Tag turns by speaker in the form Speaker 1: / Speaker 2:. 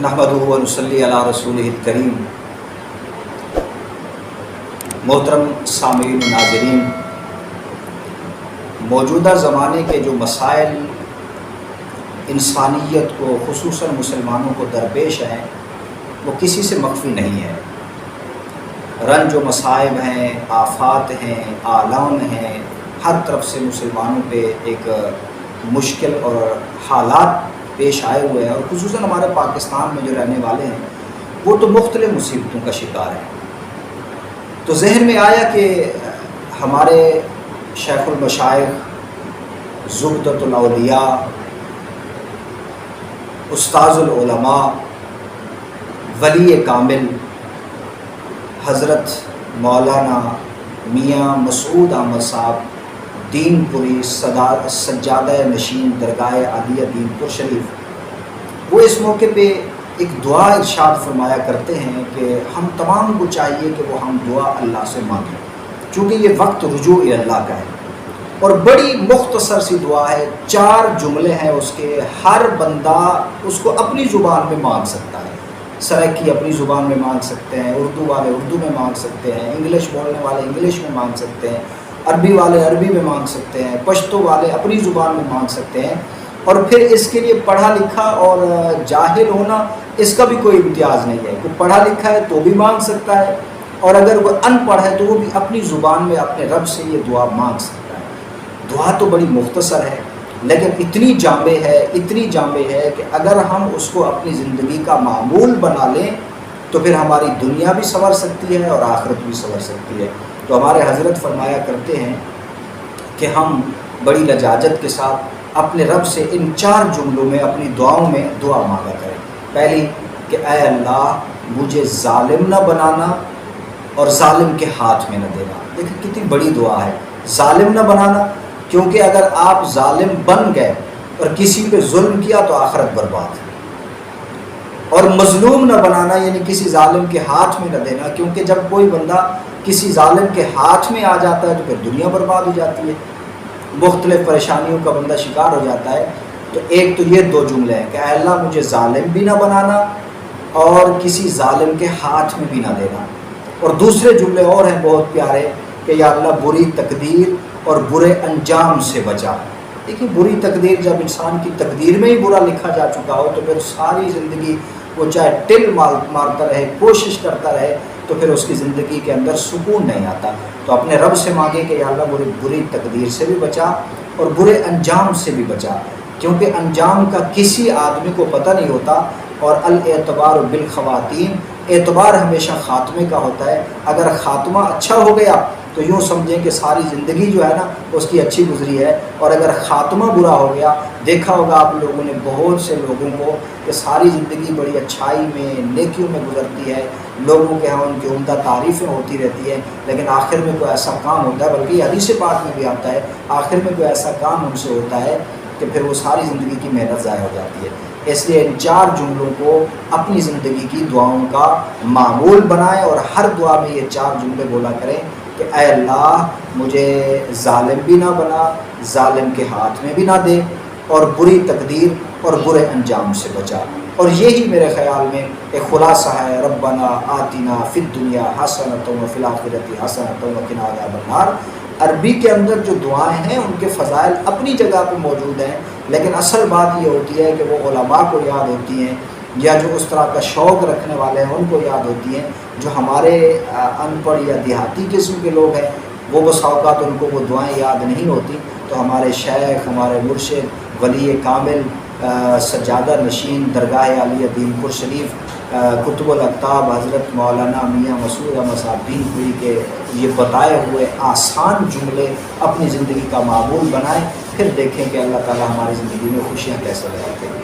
Speaker 1: نحمدہ و نصلی علی رسولہ الکریم۔ محترم سامعین و ناظرین، موجودہ زمانے کے جو مسائل انسانیت کو خصوصاً مسلمانوں کو درپیش ہیں وہ کسی سے مخفی نہیں ہے۔ رنج و مصائب ہیں، آفات ہیں، آلام ہیں، ہر طرف سے مسلمانوں پہ ایک مشکل اور حالات پیش آئے ہوئے ہیں، اور خصوصاً ہمارے پاکستان میں جو رہنے والے ہیں وہ تو مختلف مصیبتوں کا شکار ہیں۔ تو ذہن میں آیا کہ ہمارے شیخ المشائخ، زبدۃ الاولیاء، استاذ العلماء، ولی کامل حضرت مولانا میاں مسعود احمد صاحب دین پوری سجادہ نشین درگاہ عالیہ دین پور شریف، وہ اس موقع پہ ایک دعا ارشاد فرمایا کرتے ہیں کہ ہم تمام کو چاہیے کہ وہ ہم دعا اللہ سے مانگیں، چونکہ یہ وقت رجوع اللہ کا ہے، اور بڑی مختصر سی دعا ہے، 4 جملے ہیں اس کے، ہر بندہ اس کو اپنی زبان میں مانگ سکتا ہے۔ سرائکی اپنی زبان میں مانگ سکتے ہیں، اردو والے اردو میں مانگ سکتے ہیں، انگلش بولنے والے انگلش میں مانگ سکتے ہیں، عربی والے عربی میں مانگ سکتے ہیں، پشتو والے اپنی زبان میں مانگ سکتے ہیں، اور پھر اس کے لیے پڑھا لکھا اور جاہل ہونا اس کا بھی کوئی امتیاز نہیں ہے۔ کوئی پڑھا لکھا ہے تو بھی مانگ سکتا ہے، اور اگر وہ ان پڑھ ہے تو وہ بھی اپنی زبان میں اپنے رب سے یہ دعا مانگ سکتا ہے۔ دعا تو بڑی مختصر ہے لیکن اتنی جامع ہے کہ اگر ہم اس کو اپنی زندگی کا معمول بنا لیں تو پھر ہماری دنیا بھی سنور سکتی ہے اور آخرت بھی سنور سکتی ہے۔ تو ہمارے حضرت فرمایا کرتے ہیں کہ ہم بڑی لجاجت کے ساتھ اپنے رب سے ان 4 جملوں میں اپنی دعاؤں میں دعا مانگا کریں۔ پہلی کہ اے اللہ مجھے ظالم نہ بنانا اور ظالم کے ہاتھ میں نہ دینا۔ دیکھیں کتنی بڑی دعا ہے، ظالم نہ بنانا، کیونکہ اگر آپ ظالم بن گئے اور کسی پہ ظلم کیا تو آخرت برباد ہے، اور مظلوم نہ بنانا یعنی کسی ظالم کے ہاتھ میں نہ دینا، کیونکہ جب کوئی بندہ کسی ظالم کے ہاتھ میں آ جاتا ہے تو پھر دنیا برباد ہو جاتی ہے، مختلف پریشانیوں کا بندہ شکار ہو جاتا ہے۔ تو ایک تو یہ 2 جملے ہیں کہ اے اللہ مجھے ظالم بھی نہ بنانا اور کسی ظالم کے ہاتھ میں بھی نہ دینا، اور دوسرے جملے اور ہیں بہت پیارے کہ یا اللہ بری تقدیر اور برے انجام سے بچا۔ دیکھیں بری تقدیر، جب انسان کی تقدیر میں ہی برا لکھا جا چکا ہو تو پھر ساری زندگی وہ چاہے ٹل مارتا رہے، کوشش کرتا رہے، تو پھر اس کی زندگی کے اندر سکون نہیں آتا۔ تو اپنے رب سے مانگے کہ یا اللہ بری تقدیر سے بھی بچا اور برے انجام سے بھی بچا، کیونکہ انجام کا کسی آدمی کو پتہ نہیں ہوتا، اور الاعتبار بالخواتین، اعتبار ہمیشہ خاتمے کا ہوتا ہے۔ اگر خاتمہ اچھا ہو گیا تو یوں سمجھیں کہ ساری زندگی جو ہے نا اس کی اچھی گزری ہے، اور اگر خاتمہ برا ہو گیا، دیکھا ہوگا آپ لوگوں نے بہت سے لوگوں کو کہ ساری زندگی بڑی اچھائی میں نیکیوں میں گزرتی ہے، لوگوں کے ہاں ان کی عمدہ تعریفیں ہوتی رہتی ہیں، لیکن آخر میں کوئی ایسا کام ہوتا ہے، بلکہ حدیث پاک میں بھی آتا ہے، آخر میں کوئی ایسا کام ان سے ہوتا ہے کہ پھر وہ ساری زندگی کی محنت ضائع ہو جاتی ہے۔ اس لیے ان 4 جملوں کو اپنی زندگی کی دعاؤں کا معمول بنائیں، اور ہر دعا میں یہ 4 جملے بولا کریں کہ اے اللہ مجھے ظالم بھی نہ بنا، ظالم کے ہاتھ میں بھی نہ دے، اور بری تقدیر اور برے انجام سے بچا۔ اور یہی میرے خیال میں ایک خلاصہ ہے، ربنا آتنا فی الدنیا حسنۃ وفی الآخرۃ حسنۃ وقنا عذاب النار۔ عربی کے اندر جو دعائیں ہیں ان کے فضائل اپنی جگہ پہ موجود ہیں، لیکن اصل بات یہ ہوتی ہے کہ وہ علماء کو یاد ہوتی ہیں، یا جو اس طرح کا شوق رکھنے والے ہیں ان کو یاد ہوتی ہیں۔ جو ہمارے ان پڑھ یا دیہاتی قسم کے لوگ ہیں وہ بس اوقات ان کو وہ دعائیں یاد نہیں ہوتی، تو ہمارے شیخ، ہمارے مرشد، ولی کامل، سجادہ نشین درگاہ عالیہ دین پور شریف، کتب الاقطاب حضرت مولانا میاں مسعود احمد صاحب دین پوری کے یہ بتائے ہوئے آسان جملے اپنی زندگی کا معمول بنائیں، پھر دیکھیں کہ اللہ تعالی ہماری زندگی میں خوشیاں کیسے لگاتے ہیں۔